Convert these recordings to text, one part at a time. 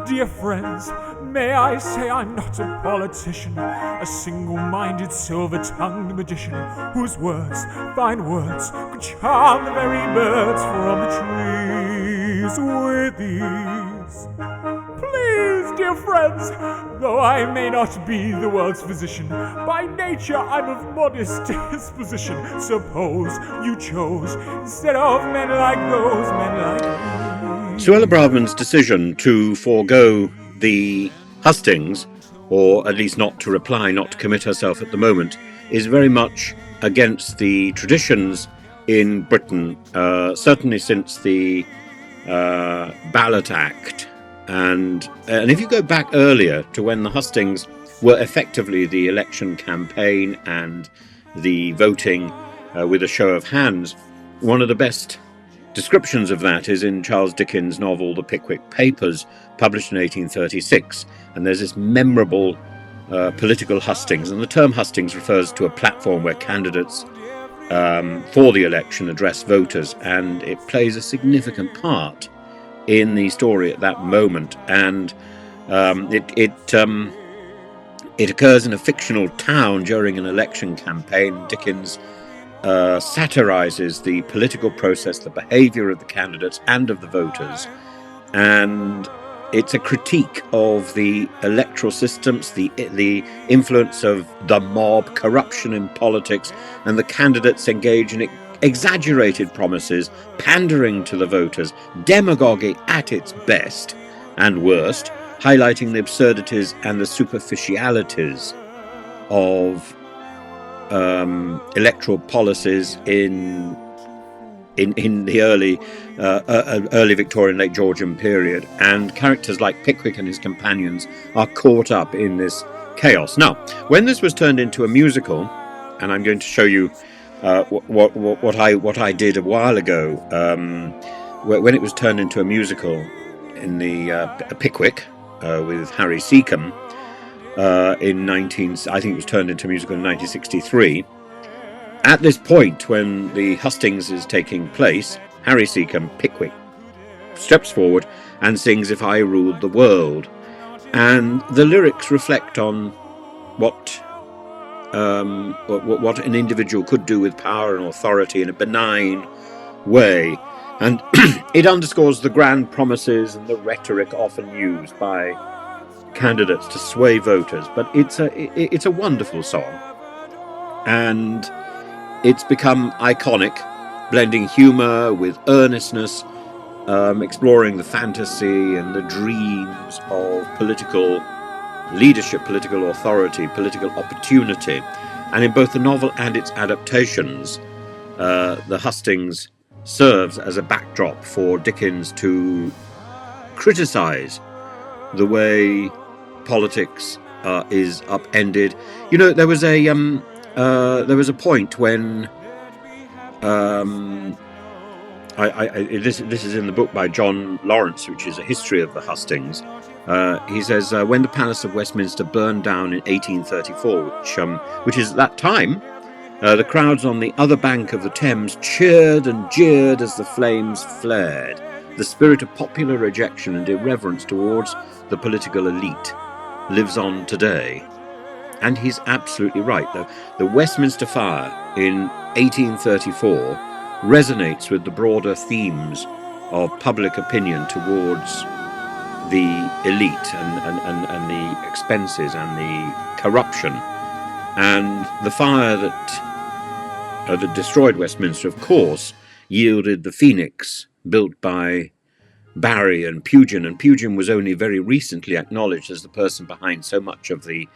dear friends, may I say I'm not a politician, a single-minded, silver-tongued magician, whose words, fine words, could charm the very birds from the trees with ease. Please, dear friends, though I may not be the world's physician, by nature I'm of modest disposition. Suppose you chose, instead of men like those, men like me. Suella Braverman's decision to forego the hustings, or at least not to reply, not to commit herself at the moment, is very much against the traditions in Britain, certainly since the Ballot Act. And if you go back earlier to when the hustings were effectively the election campaign and the voting with a show of hands, one of the best descriptions of that is in Charles Dickens' novel The Pickwick Papers, published in 1836. And there's this memorable political hustings, and the term hustings refers to a platform where candidates for the election address voters, and it plays a significant part in the story at that moment. And it occurs in a fictional town during an election campaign. Dickens satirizes the political process, the behavior of the candidates and of the voters, and it's a critique of the electoral systems, the influence of the mob, corruption in politics, and the candidates engage in exaggerated promises, pandering to the voters, demagogy at its best and worst, highlighting the absurdities and the superficialities of electoral policies in the early Victorian, late Georgian period. And characters like Pickwick and his companions are caught up in this chaos. Now, when this was turned into a musical, and I'm going to show you what I did a while ago, when it was turned into a musical in the Pickwick with Harry Seacombe I think it was turned into a musical in 1963. At this point, when the hustings is taking place, Harry Seacombe, Pickwick, steps forward and sings "If I Ruled the World," and the lyrics reflect on what an individual could do with power and authority in a benign way, and it underscores the grand promises and the rhetoric often used by candidates to sway voters. But it's a wonderful song, and it's become iconic, blending humour with earnestness, exploring the fantasy and the dreams of political leadership, political authority, political opportunity. And in both the novel and its adaptations, the hustings serves as a backdrop for Dickens to criticise the way politics is upended. You know, there was a point when this is in the book by John Lawrence, which is a history of the hustings. He says, when the Palace of Westminster burned down in 1834, which is at that time, the crowds on the other bank of the Thames cheered and jeered as the flames flared. The spirit of popular rejection and irreverence towards the political elite lives on today. And he's absolutely right. The Westminster fire in 1834 resonates with the broader themes of public opinion towards the elite and the expenses and the corruption. And the fire that destroyed Westminster, of course, yielded the Phoenix, built by Barry and Pugin was only very recently acknowledged as the person behind so much of the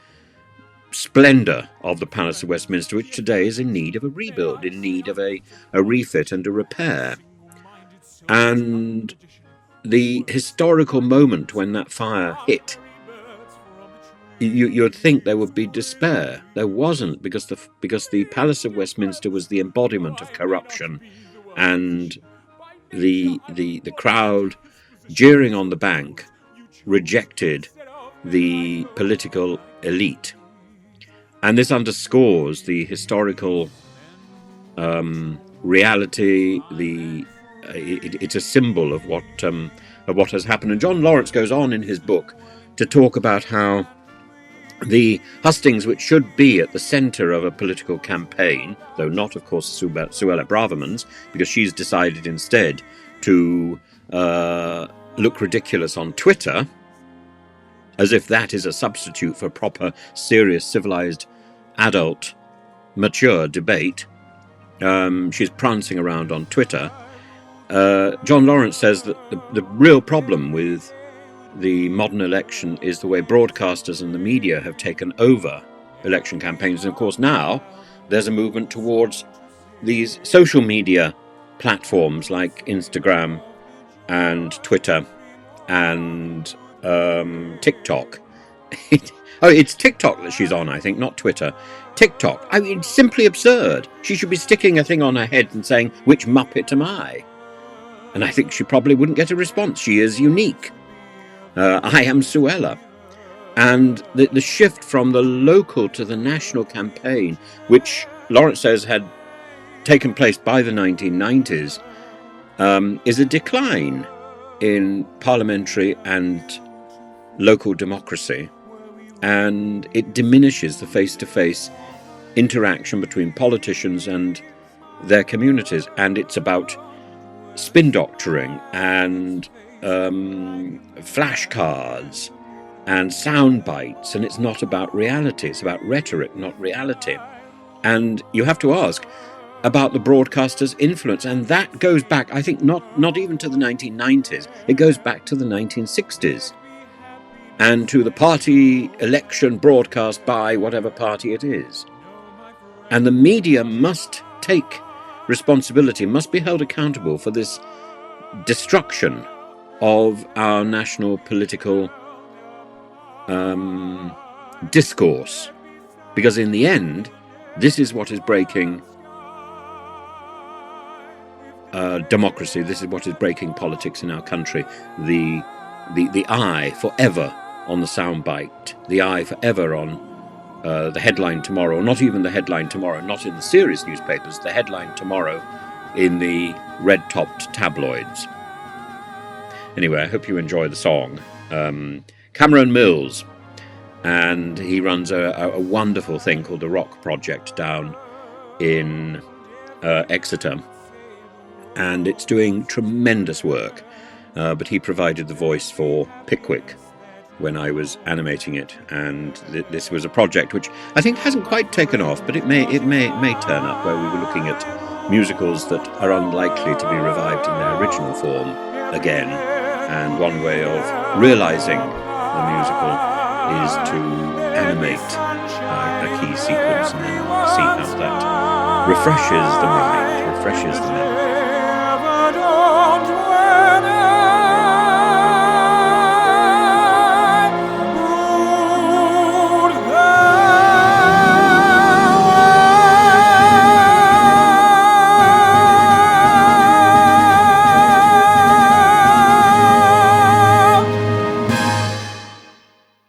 splendour of the Palace of Westminster, which today is in need of a rebuild, in need of a refit and a repair. And the historical moment when that fire hit, you'd think there would be despair. There wasn't, because the Palace of Westminster was the embodiment of corruption, and the crowd jeering on the bank rejected the political elite. And this underscores the historical reality. It's a symbol of what of what has happened. And John Lawrence goes on in his book to talk about how the hustings, which should be at the centre of a political campaign, though not, of course, Suella Braverman's, because she's decided instead to look ridiculous on Twitter, as if that is a substitute for proper, serious, civilised, adult, mature debate. She's prancing around on Twitter. John Lawrence says that the real problem with the modern election is the way broadcasters and the media have taken over election campaigns. And of course now there's a movement towards these social media platforms like Instagram and Twitter and TikTok. It's TikTok that she's on, I think, not Twitter. TikTok. I mean, it's simply absurd. She should be sticking a thing on her head and saying, "Which Muppet am I?" And I think she probably wouldn't get a response. She is unique. I am Suella. And the shift from the local to the national campaign, which Lawrence says had taken place by the 1990s, is a decline in parliamentary and local democracy. And it diminishes the face-to-face interaction between politicians and their communities. And it's about spin doctoring and flashcards and sound bites, and it's not about reality. It's about rhetoric, not reality. And you have to ask about the broadcaster's influence, and that goes back, I think, not even to the 1990s. It goes back to the 1960s and to the party election broadcast by whatever party it is. And the media must take responsibility, must be held accountable for this destruction of our national political discourse, because in the end, this is what is breaking democracy. This is what is breaking politics in our country. The eye forever on the soundbite, the eye forever on the headline tomorrow. Not even the headline tomorrow, not in the serious newspapers. The headline tomorrow in the red-topped tabloids. Anyway, I hope you enjoy the song. Cameron Mills, and he runs a wonderful thing called the Rock Project down in Exeter, and it's doing tremendous work, but he provided the voice for Pickwick when I was animating it, and this was a project which I think hasn't quite taken off, but it may turn up, where we were looking at musicals that are unlikely to be revived in their original form again. And one way of realising the musical is to animate a key sequence and then see how that refreshes the mind, refreshes the memory.